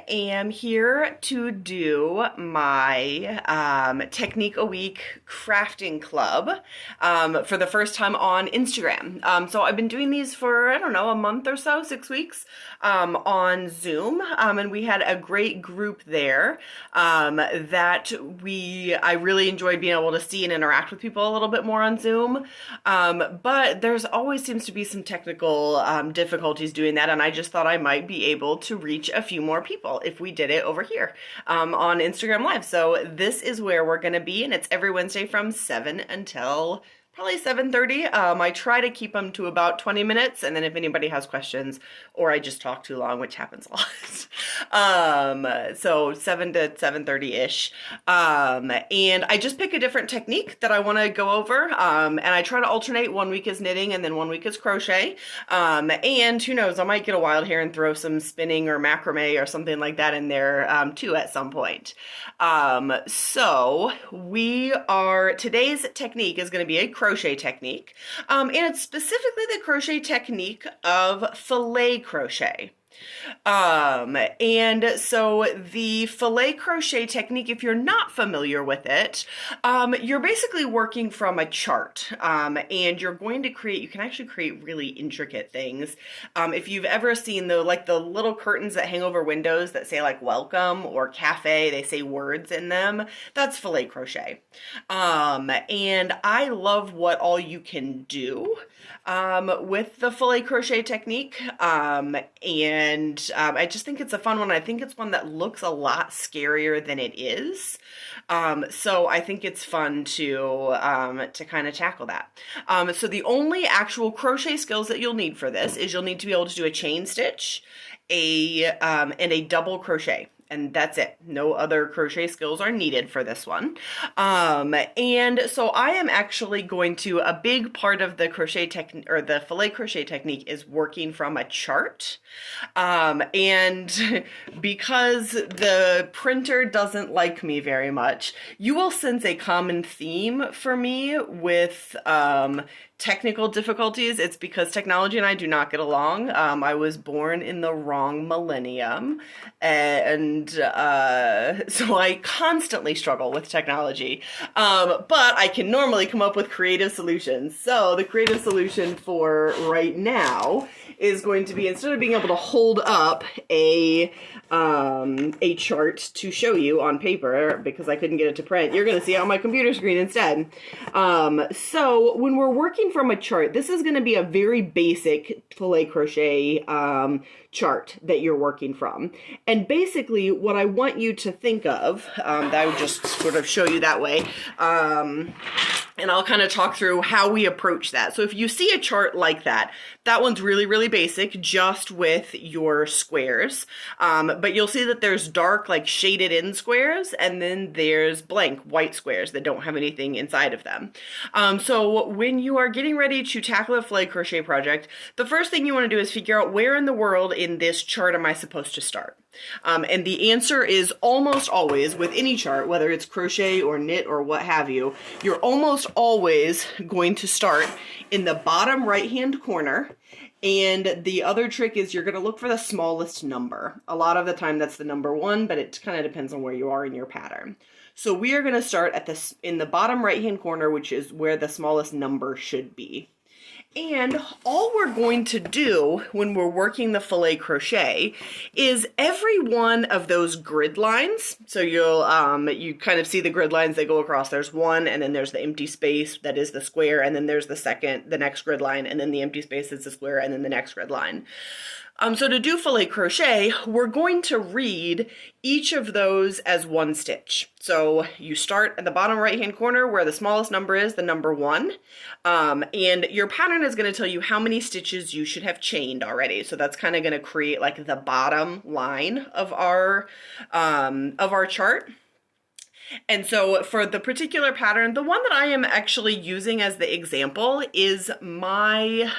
am here to do my Technique a Week crafting club for the first time on Instagram. So I've been doing these for, I don't know, a month or so, 6 weeks on Zoom. And we had a great group there that I really enjoyed being able to see and interact with people a little bit more on Zoom. But there's always seems to be some technical difficulties doing that, and I just thought I might be able to reach a few more people if we did it over here on Instagram Live. So this is where we're going to be, and it's every Wednesday from 7 until probably 7:30. I try to keep them to about 20 minutes, and then if anybody has questions or I just talk too long, which happens a lot. So 7 to 7:30-ish. And I just pick a different technique that I want to go over, and I try to alternate. 1 week is knitting and then 1 week is crochet. And who knows, I might get a wild hair and throw some spinning or macrame or something like that in there too at some point. So today's technique is going to be a crochet technique, and it's specifically the crochet technique of filet crochet. And so the filet crochet technique, if you're not familiar with it, you're basically working from a chart, and you're going to you can actually create really intricate things. If you've ever seen the little curtains that hang over windows that say like welcome or cafe, they say words in them, that's filet crochet. And I love what all you can do with the filet crochet technique, and I just think it's a fun one. I think it's one that looks a lot scarier than it is, so I think it's fun to kind of tackle that. So the only actual crochet skills that you'll need for this is you'll need to be able to do a chain stitch, and a double crochet. And that's it. No other crochet skills are needed for this one. And so I am actually a big part of the crochet technique, or the filet crochet technique, is working from a chart. And because the printer doesn't like me very much, you will sense a common theme for me with technical difficulties. It's because technology and I do not get along. I was born in the wrong millennium, and so I constantly struggle with technology, but I can normally come up with creative solutions. So the creative solution for right now is going to be, instead of being able to hold up a chart to show you on paper because I couldn't get it to print, you're going to see it on my computer screen instead. So when we're working from a chart, this is going to be a very basic filet crochet chart that you're working from. And basically what I want you to think of, that I would just sort of show you that way, and I'll kind of talk through how we approach that. So if you see a chart like that one's really, really basic, just with your squares. But you'll see that there's dark, like shaded in squares, and then there's blank white squares that don't have anything inside of them. So when you are getting ready to tackle a filet crochet project, the first thing you want to do is figure out where in the world in this chart am I supposed to start? And the answer is almost always, with any chart, whether it's crochet or knit or what have you, you're almost always going to start in the bottom right-hand corner. And the other trick is you're going to look for the smallest number. A lot of the time that's the number 1, but it kind of depends on where you are in your pattern. So we are going to start in the bottom right-hand corner, which is where the smallest number should be. And all we're going to do when we're working the filet crochet is every one of those grid lines. So you kind of see the grid lines that go across. There's one, and then there's the empty space that is the square, and then there's the next grid line, and then the empty space is the square, and then the next grid line. So to do filet crochet, we're going to read each of those as one stitch. So you start at the bottom right-hand corner where the smallest number is, the number 1. And your pattern is going to tell you how many stitches you should have chained already. So that's kind of going to create like the bottom line of our chart. And so for the particular pattern, the one that I am actually using as the example is my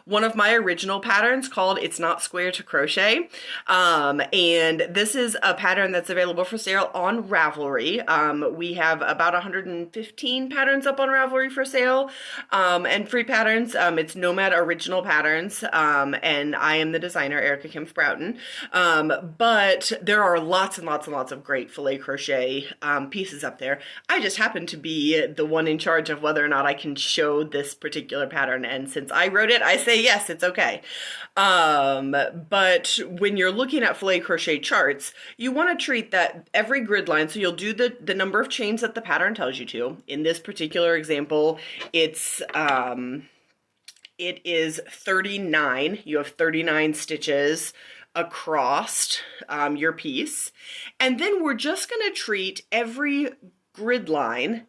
one of my original patterns called It's Not Square to Crochet. And this is a pattern that's available for sale on Ravelry. We have about 115 patterns up on Ravelry for sale, and free patterns. It's Nomad Original Patterns, and I am the designer, Erica Kim Sprouton. But there are lots and lots and lots of great filet crochet pieces up there. I just happen to be the one in charge of whether or not I can show this particular pattern, and since I wrote it, I say yes, it's okay. But when you're looking at filet crochet charts, you want to treat that every grid line, so you'll do the number of chains that the pattern tells you to. In this particular example, it is 39. You have 39 stitches across your piece. And then we're just going to treat every grid line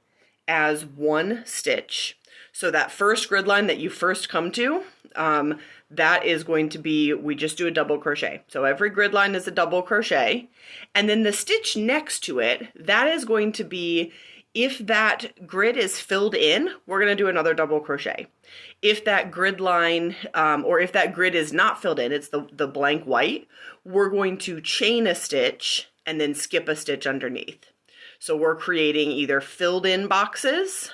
as one stitch. So that first grid line that you first come to, that is going to be, we just do a double crochet. So every grid line is a double crochet. And then the stitch next to it, that is going to be, if that grid is filled in, we're going to do another double crochet. If that grid line, or if that grid is not filled in, it's the blank white, we're going to chain a stitch and then skip a stitch underneath. So we're creating either filled in boxes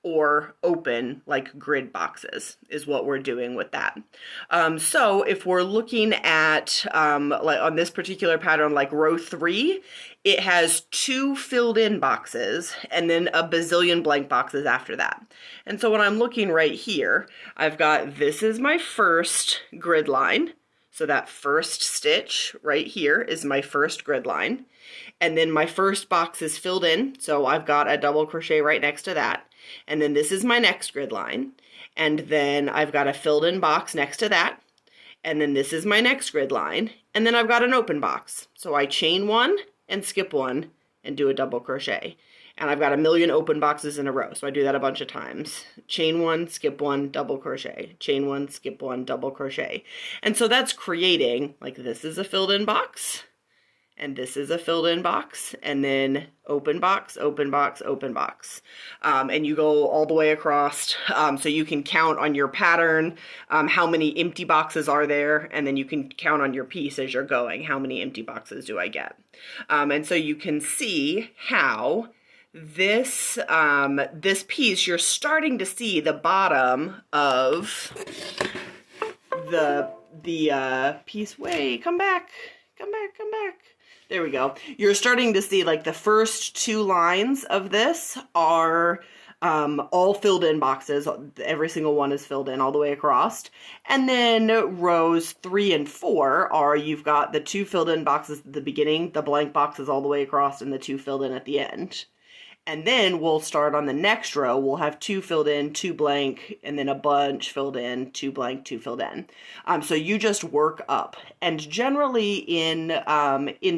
or open, like grid boxes, is what we're doing with that. So if we're looking at, like on this particular pattern, like row 3, it has 2 filled in boxes and then a bazillion blank boxes after that. And so when I'm looking right here, I've got, this is my first grid line. So that first stitch right here is my first grid line. And then my first box is filled in. So I've got a double crochet right next to that. And then this is my next grid line. And then I've got a filled in box next to that. And then this is my next grid line. And then I've got an open box. So I chain one and skip one and do a double crochet. And I've got a million open boxes in a row. So I do that a bunch of times. Chain one, skip one, double crochet. Chain one, skip one, double crochet. And so that's creating, like, this is a filled in box. And this is a filled in box, and then open box, open box, open box. And you go all the way across, so you can count on your pattern, how many empty boxes are there, and then you can count on your piece as you're going, how many empty boxes do I get? And so you can see how this, this piece, you're starting to see the bottom of the piece. Wait, come back, come back, come back. There we go. You're starting to see, like, the first 2 lines of this are all filled in boxes. Every single one is filled in all the way across. And then rows 3 and 4 are, you've got the 2 filled in boxes at the beginning, the blank boxes all the way across, and the 2 filled in at the end. And then we'll start on the next row. We'll have 2 filled in, 2 blank, and then a bunch filled in, 2 blank, 2 filled in. So you just work up. And generally in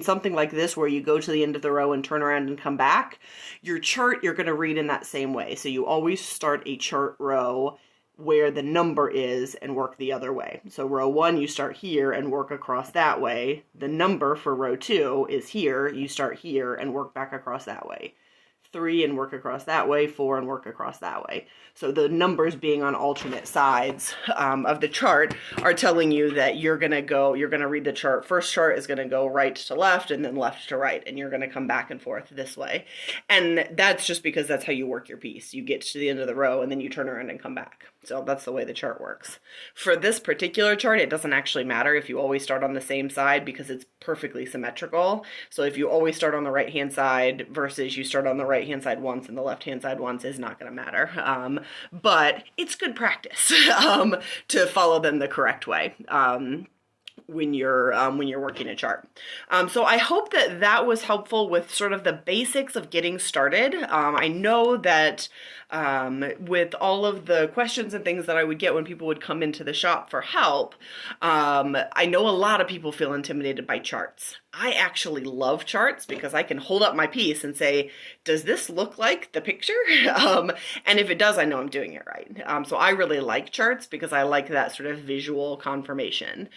something like this where you go to the end of the row and turn around and come back, your chart you're going to read in that same way. So you always start a chart row where the number is and work the other way. So row 1, you start here and work across that way. The number for row 2 is here. You start here and work back across that way. 3 and work across that way, 4 and work across that way. So the numbers being on alternate sides of the chart are telling you that you're going to read the chart. First chart is going to go right to left and then left to right, and you're going to come back and forth this way. And that's just because that's how you work your piece. You get to the end of the row and then you turn around and come back. So that's the way the chart works. For this particular chart, it doesn't actually matter if you always start on the same side because it's perfectly symmetrical. So if you always start on the right-hand side versus you start on the right-hand side once and the left-hand side once is not going to matter. But it's good practice to follow them the correct way. When you're working a chart. So I hope that was helpful with sort of the basics of getting started. I know that with all of the questions and things that I would get when people would come into the shop for help, I know a lot of people feel intimidated by charts. I actually love charts because I can hold up my piece and say, does this look like the picture? And if it does, I know I'm doing it right. So I really like charts because I like that sort of visual confirmation.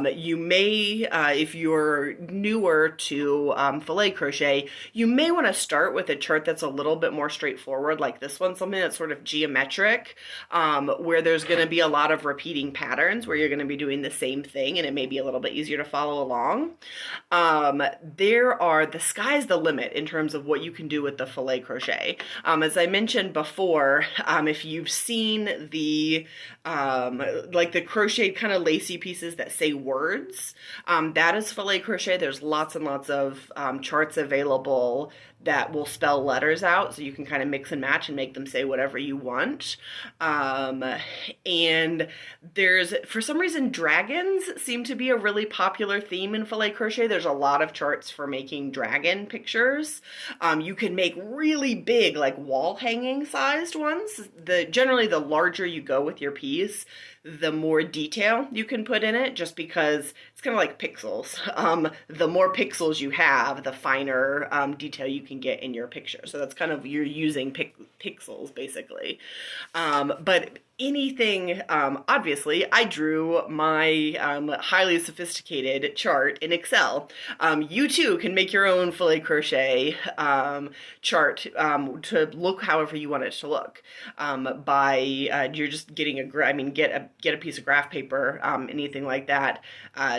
You may, if you're newer to filet crochet, you may want to start with a chart that's a little bit more straightforward, like this one, something that's sort of geometric, where there's going to be a lot of repeating patterns, where you're going to be doing the same thing, and it may be a little bit easier to follow along. The sky's the limit in terms of what you can do with the filet crochet. As I mentioned before, if you've seen the like the crocheted kind of lacy pieces that say words, that is filet crochet. There's lots and lots of charts available that will spell letters out, so you can kind of mix and match and make them say whatever you want. And there's, for some reason, dragons seem to be a really popular theme in filet crochet. There's a lot of charts for making dragon pictures. You can make really big, like wall hanging sized ones. Generally, the larger you go with your piece, the more detail you can put in it, just because it's kind of like pixels. The more pixels you have, the finer detail you can get in your picture. So that's kind of, you're using pixels basically. But anything, obviously, I drew my highly sophisticated chart in Excel. You too can make your own filet crochet chart to look however you want it to look. You're just getting get a piece of graph paper, anything like that,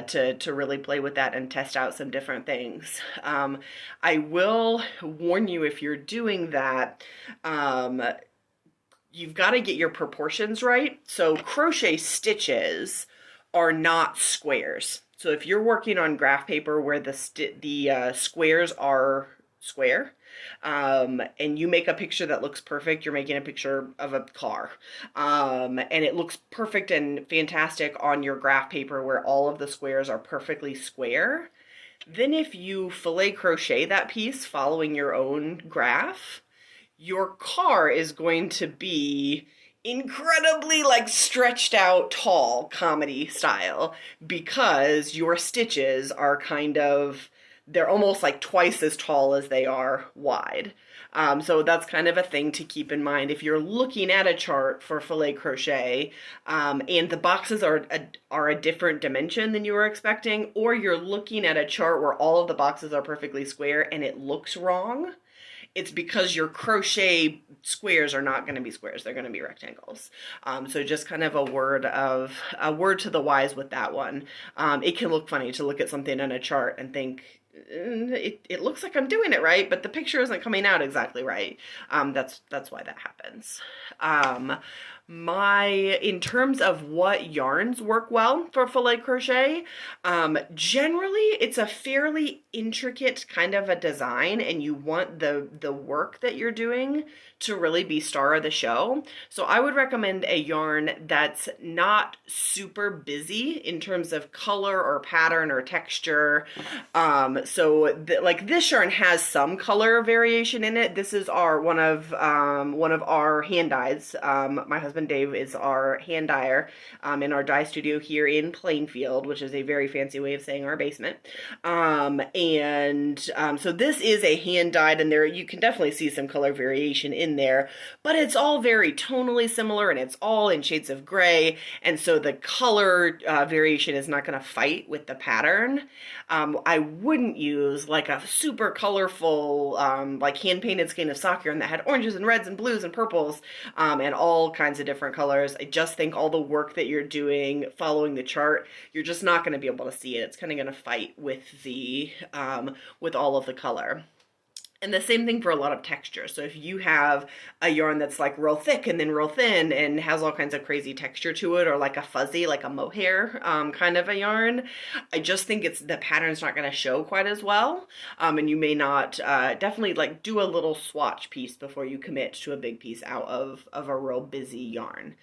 to really play with that and test out some different things. I will warn you, if you're doing that, you've got to get your proportions right. So crochet stitches are not squares. So if you're working on graph paper where the squares are square, and you make a picture that looks perfect, you're making a picture of a car, and it looks perfect and fantastic on your graph paper where all of the squares are perfectly square. Then if you filet crochet that piece following your own graph, your car is going to be incredibly like stretched out tall, comedy style, because your stitches are they're almost like twice as tall as they are wide. So that's kind of a thing to keep in mind if you're looking at a chart for filet crochet, and the boxes are a different dimension than you were expecting, or you're looking at a chart where all of the boxes are perfectly square and it looks wrong. It's because your crochet squares are not going to be squares. They're going to be rectangles. So just kind of a word to the wise with that one. It can look funny to look at something in a chart and think, it looks like I'm doing it right, but the picture isn't coming out exactly right. That's why that happens. In terms of what yarns work well for filet crochet, generally it's a fairly intricate kind of a design, and you want the work that you're doing to really be star of the show. So I would recommend a yarn that's not super busy in terms of color or pattern or texture. Like this yarn has some color variation in it. This is one of our hand dyes. My husband Dave is our hand dyer in our dye studio here in Plainfield, which is a very fancy way of saying our basement. So this is a hand dyed, and there you can definitely see some color variation in there, but it's all very tonally similar and it's all in shades of gray, and so the color variation is not going to fight with the pattern. I wouldn't use like a super colorful like hand painted skein of sock yarn that had oranges and reds and blues and purples and all kinds of different colors. I just think all the work that you're doing following the chart, you're just not going to be able to see it. It's kind of going to fight with with all of the color. And the same thing for a lot of texture. So if you have a yarn that's like real thick and then real thin and has all kinds of crazy texture to it, or like a fuzzy, like a mohair kind of a yarn, I just think the pattern's not going to show quite as well. And you may not, definitely like do a little swatch piece before you commit to a big piece out of a real busy yarn.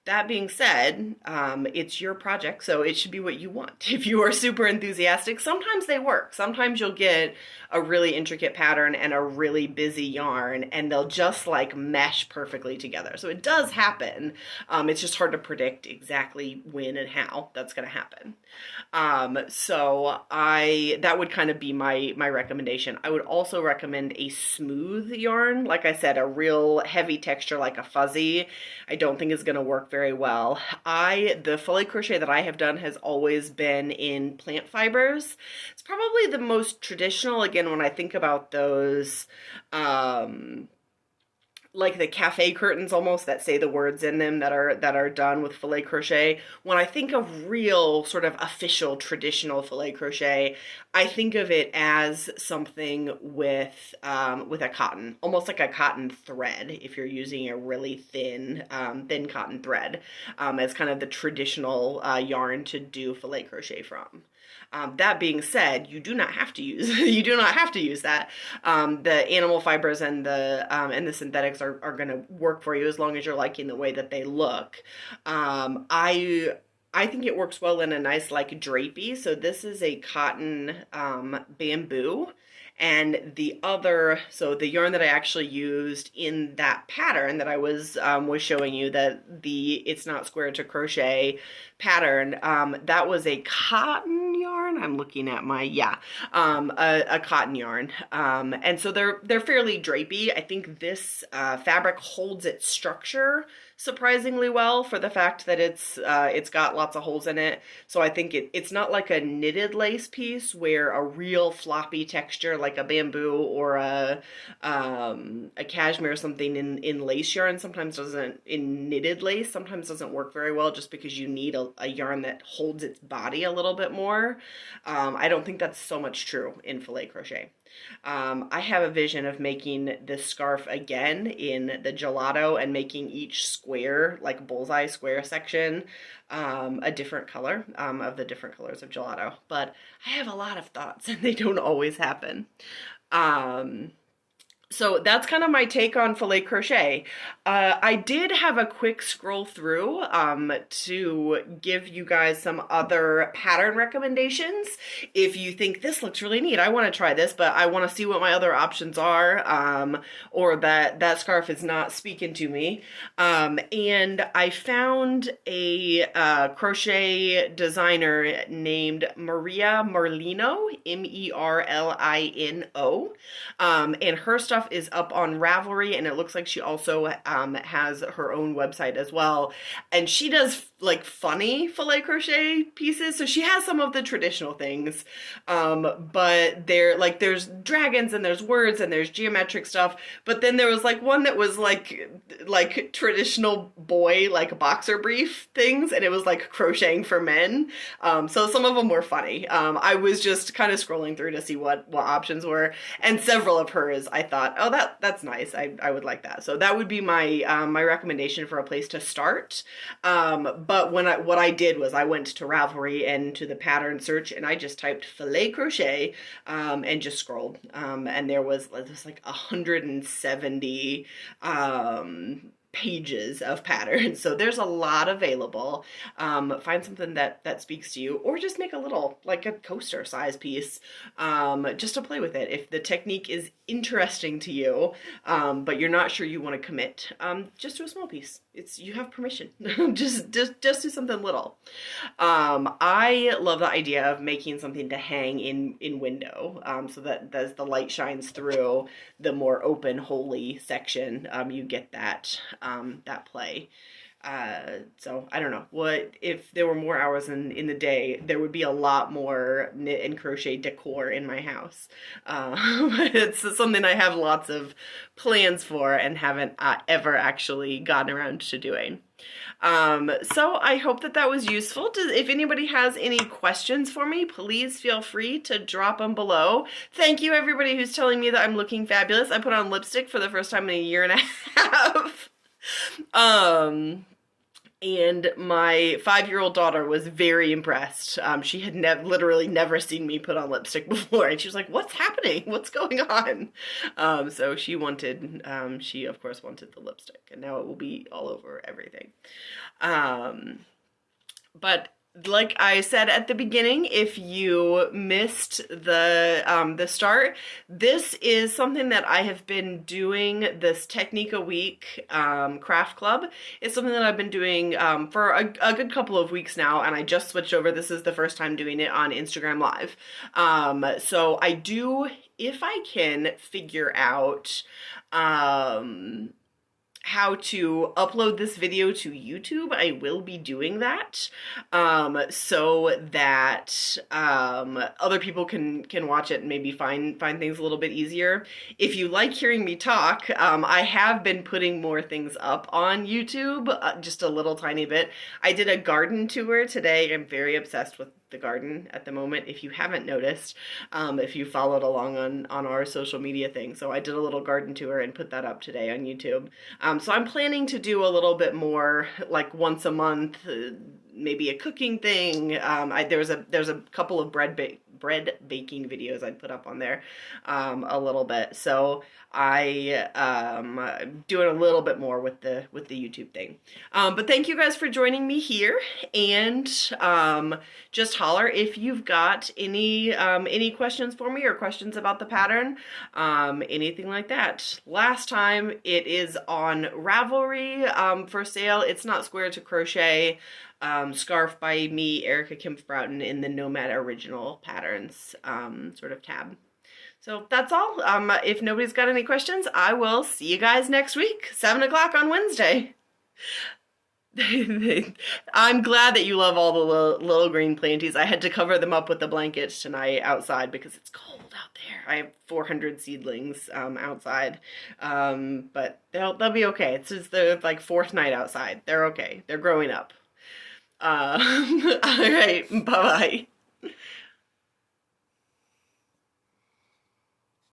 That being said, it's your project, so it should be what you want. If you are super enthusiastic, sometimes they work. Sometimes you'll get a really intricate pattern and a really busy yarn, and they'll just like mesh perfectly together. So it does happen. It's just hard to predict exactly when and how that's going to happen. That would kind of be my recommendation. I would also recommend a smooth yarn. Like I said, a real heavy texture like a fuzzy, I don't think is going to work very very well. The Filet Crochet that I have done has always been in plant fibers. It's probably the most traditional, again, when I think about those, like the cafe curtains almost that say the words in them that are done with filet crochet. When I think of real sort of official traditional filet crochet, I think of it as something with a cotton, almost like a cotton thread. If you're using a really thin cotton thread, as kind of the traditional yarn to do filet crochet from. That being said, you do not have to use that. The animal fibers and the synthetics are going to work for you as long as you're liking the way that they look. I think it works well in a nice like drapey. So this is a cotton bamboo. And the yarn that I actually used in that pattern that I was showing you, that It's Not Square to Crochet pattern, that was a cotton yarn. I'm looking at a cotton yarn. And so they're fairly drapey. I think this fabric holds its structure surprisingly well for the fact that it's got lots of holes in it. So I think it's not like a knitted lace piece where a real floppy texture like a bamboo or a cashmere or something in lace yarn in knitted lace sometimes doesn't work very well, just because you need a yarn that holds its body a little bit more. I don't think that's so much true in filet crochet. I have a vision of making this scarf again in the gelato and making each square, like bullseye square section, a different color of the different colors of gelato. But I have a lot of thoughts and they don't always happen. So that's kind of my take on filet crochet. I did have a quick scroll through to give you guys some other pattern recommendations. If you think this looks really neat, I want to try this, but I want to see what my other options are, or that scarf is not speaking to me. And I found a crochet designer named Maria Merlino, Merlino, and her stuff is up on Ravelry, and it looks like she also has her own website as well, and she does like funny filet crochet pieces. So she has some of the traditional things, but there's dragons and there's words and there's geometric stuff, but then there was like one that was like traditional boy like boxer brief things, and it was like crocheting for men. So some of them were funny. I was just kind of scrolling through to see what options were, and several of hers I thought, oh, that's nice. I would like that. So that would be my my recommendation for a place to start. But what I did was I went to Ravelry and to the pattern search, and I just typed filet crochet and just scrolled. And there was like 170 pages of patterns. So there's a lot available. Find something that speaks to you, or just make a little, like a coaster size piece, just to play with it. If the technique is interesting to you, but you're not sure you want to commit, just do a small piece. You have permission. just do something little. I love the idea of making something to hang in window, so that as the light shines through the more open, holy section, you get that play. So I don't know what, if there were more hours in the day, there would be a lot more knit and crochet decor in my house. It's something I have lots of plans for and haven't ever actually gotten around to doing. So I hope that was useful. If anybody has any questions for me, please feel free to drop them below. Thank you everybody who's telling me that I'm looking fabulous. I put on lipstick for the first time in a year and a half. And my 5-year-old daughter was very impressed. She had literally never seen me put on lipstick before, and she was like, "What's happening? What's going on?" So she of course wanted the lipstick, and now it will be all over everything. But like I said at the beginning, if you missed the start, this is something that I have been doing, this Technique a Week craft club. It's something that I've been doing for a good couple of weeks now, and I just switched over. This is the first time doing it on Instagram Live. So I do, if I can figure out how to upload this video to YouTube. I will be doing that, so that other people can watch it and maybe find things a little bit easier. If you like hearing me talk, I have been putting more things up on YouTube, just a little tiny bit. I did a garden tour today. I'm very obsessed with the garden at the moment, if you haven't noticed, if you followed along on our social media thing. So I did a little garden tour and put that up today on YouTube. So I'm planning to do a little bit more, like once a month, maybe a cooking thing. There's a couple of bread baking videos I'd put up on there, a little bit. So I'm doing a little bit more with the YouTube thing. But thank you guys for joining me here, and just holler if you've got any questions for me or questions about the pattern, anything like that. Last time, it is on Ravelry for sale. It's Not Square to Crochet. Scarf by me, Erica Kim Sprouton, in the Nomad Original Patterns sort of tab. So that's all. If nobody's got any questions, I will see you guys next week, 7 o'clock on Wednesday. I'm glad that you love all the little green planties. I had to cover them up with the blankets tonight outside because it's cold out there. I have 400 seedlings outside, but they'll be okay. It's just the like 4th night outside. They're okay. They're growing up. All right. Bye-bye.